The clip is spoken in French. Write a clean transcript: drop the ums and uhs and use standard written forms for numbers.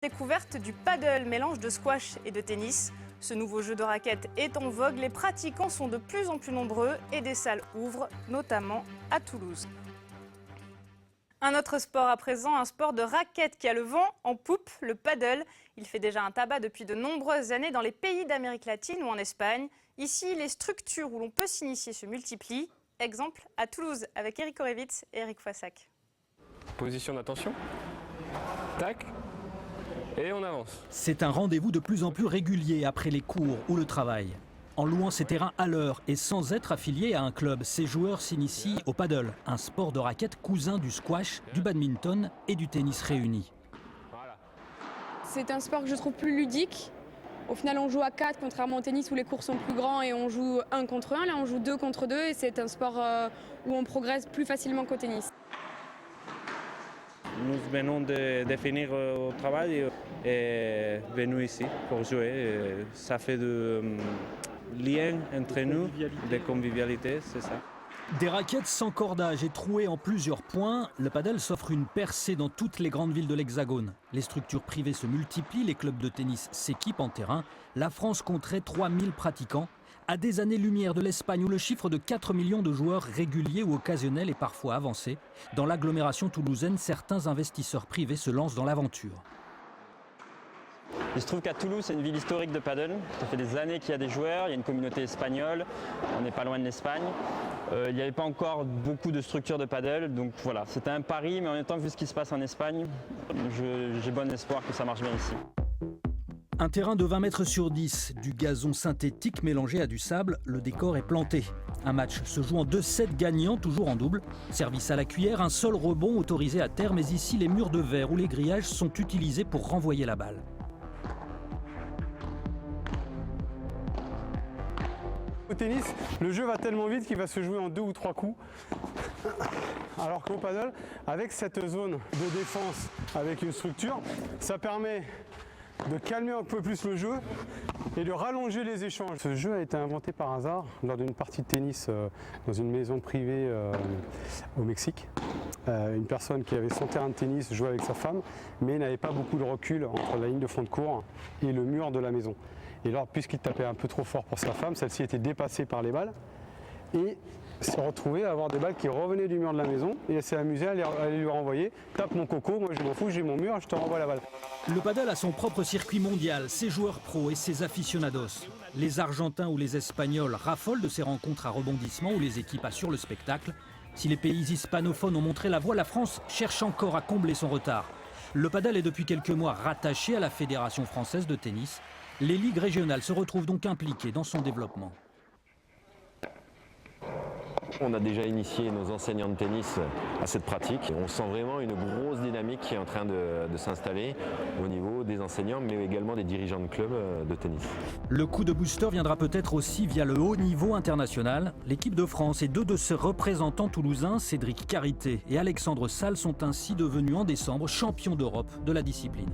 Découverte du paddle, mélange de squash et de tennis. Ce nouveau jeu de raquettes est en vogue, les pratiquants sont de plus en plus nombreux et des salles ouvrent, notamment à Toulouse. Un autre sport à présent, un sport de raquettes qui a le vent en poupe, le paddle. Il fait déjà un tabac depuis de nombreuses années dans les pays d'Amérique latine ou en Espagne. Ici, les structures où l'on peut s'initier se multiplient. Exemple à Toulouse avec Eric Orevitz et Eric Foissac. Position d'attention. Tac. Et on avance. C'est un rendez-vous de plus en plus régulier après les cours ou le travail. En louant ces terrains à l'heure et sans être affiliés à un club, ces joueurs s'initient au paddle, un sport de raquette cousin du squash, du badminton et du tennis réunis. C'est un sport que je trouve plus ludique. Au final, on joue à 4, contrairement au tennis où les cours sont plus grands et on joue 1 contre 1. Là, on joue 2 contre 2 et c'est un sport où on progresse plus facilement qu'au tennis. Nous venons de finir au travail et venus ici pour jouer. Ça fait de lien entre nous, de convivialité, c'est ça. Des raquettes sans cordage et trouées en plusieurs points, le paddle s'offre une percée dans toutes les grandes villes de l'Hexagone. Les structures privées se multiplient, les clubs de tennis s'équipent en terrain. La France compterait 3000 pratiquants, à des années-lumière de l'Espagne où le chiffre de 4 millions de joueurs réguliers ou occasionnels est parfois avancé. Dans l'agglomération toulousaine, certains investisseurs privés se lancent dans l'aventure. Il se trouve qu'à Toulouse, c'est une ville historique de paddle. Ça fait des années qu'il y a des joueurs, il y a une communauté espagnole, on n'est pas loin de l'Espagne. Il n'y avait pas encore beaucoup de structures de paddle, donc voilà, c'était un pari, mais en même temps, vu ce qui se passe en Espagne, j'ai bon espoir que ça marche bien ici. Un terrain de 20 mètres sur 10, du gazon synthétique mélangé à du sable, le décor est planté. Un match se joue en 2 sets gagnants, toujours en double. Service à la cuillère, un seul rebond autorisé à terre, mais ici les murs de verre ou les grillages sont utilisés pour renvoyer la balle. Au tennis, le jeu va tellement vite qu'il va se jouer en 2 ou 3 coups. Alors qu'au paddle, avec cette zone de défense, avec une structure, ça permet de calmer un peu plus le jeu et de rallonger les échanges. Ce jeu a été inventé par hasard lors d'une partie de tennis dans une maison privée au Mexique. Une personne qui avait son terrain de tennis jouait avec sa femme, mais n'avait pas beaucoup de recul entre la ligne de fond de cours et le mur de la maison. Et alors, puisqu'il tapait un peu trop fort pour sa femme, celle-ci était dépassée par les balles et s'est retrouvée à avoir des balles qui revenaient du mur de la maison et elle s'est amusée à aller lui renvoyer. Tape mon coco, moi je m'en fous, j'ai mon mur, je te renvoie la balle. Le paddle a son propre circuit mondial, ses joueurs pros et ses aficionados. Les Argentins ou les Espagnols raffolent de ces rencontres à rebondissement où les équipes assurent le spectacle. Si les pays hispanophones ont montré la voie, la France cherche encore à combler son retard. Le paddle est depuis quelques mois rattaché à la Fédération française de tennis. Les ligues régionales se retrouvent donc impliquées dans son développement. On a déjà initié nos enseignants de tennis à cette pratique. On sent vraiment une grosse dynamique qui est en train de s'installer au niveau des enseignants, mais également des dirigeants de clubs de tennis. Le coup de booster viendra peut-être aussi via le haut niveau international. L'équipe de France et 2 de ses représentants toulousains, Cédric Carité et Alexandre Salle, sont ainsi devenus en décembre champions d'Europe de la discipline.